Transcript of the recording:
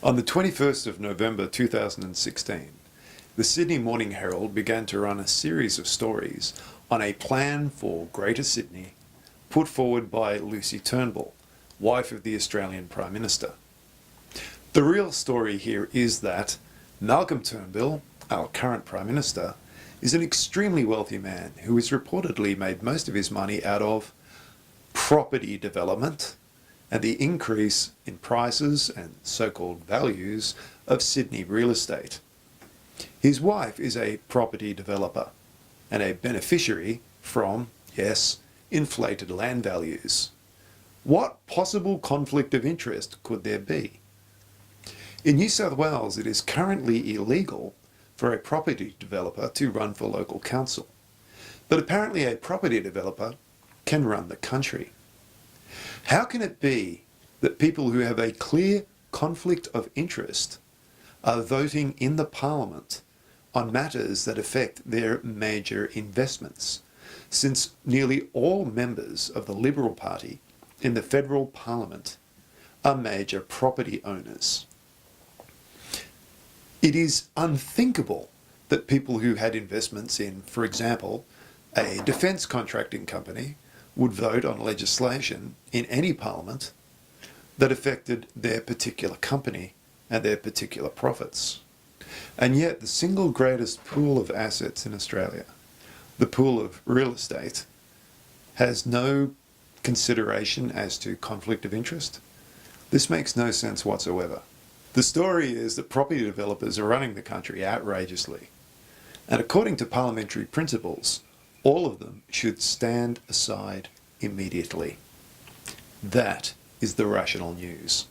On the 21st of November 2016, the Sydney Morning Herald began to run a series of stories on a plan for Greater Sydney put forward by Lucy Turnbull, wife of the Australian Prime Minister. The real story here is that Malcolm Turnbull, our current Prime Minister, is an extremely wealthy man who has reportedly made most of his money out of property development and the increase in prices and so-called values of Sydney real estate. His wife is a property developer and a beneficiary from, yes, inflated land values. What possible conflict of interest could there be? In New South Wales, it is currently illegal for a property developer to run for local council. But apparently a property developer can run the country. How can it be that people who have a clear conflict of interest are voting in the Parliament on matters that affect their major investments, since nearly all members of the Liberal Party in the federal Parliament are major property owners? It is unthinkable that people who had investments in, for example, a defence contracting company would vote on legislation in any parliament that affected their particular company and their particular profits. And yet the single greatest pool of assets in Australia, the pool of real estate, has no consideration as to conflict of interest. This makes no sense whatsoever. The story is that property developers are running the country outrageously, and according to parliamentary principles, all of them should stand aside immediately. That is the rational news.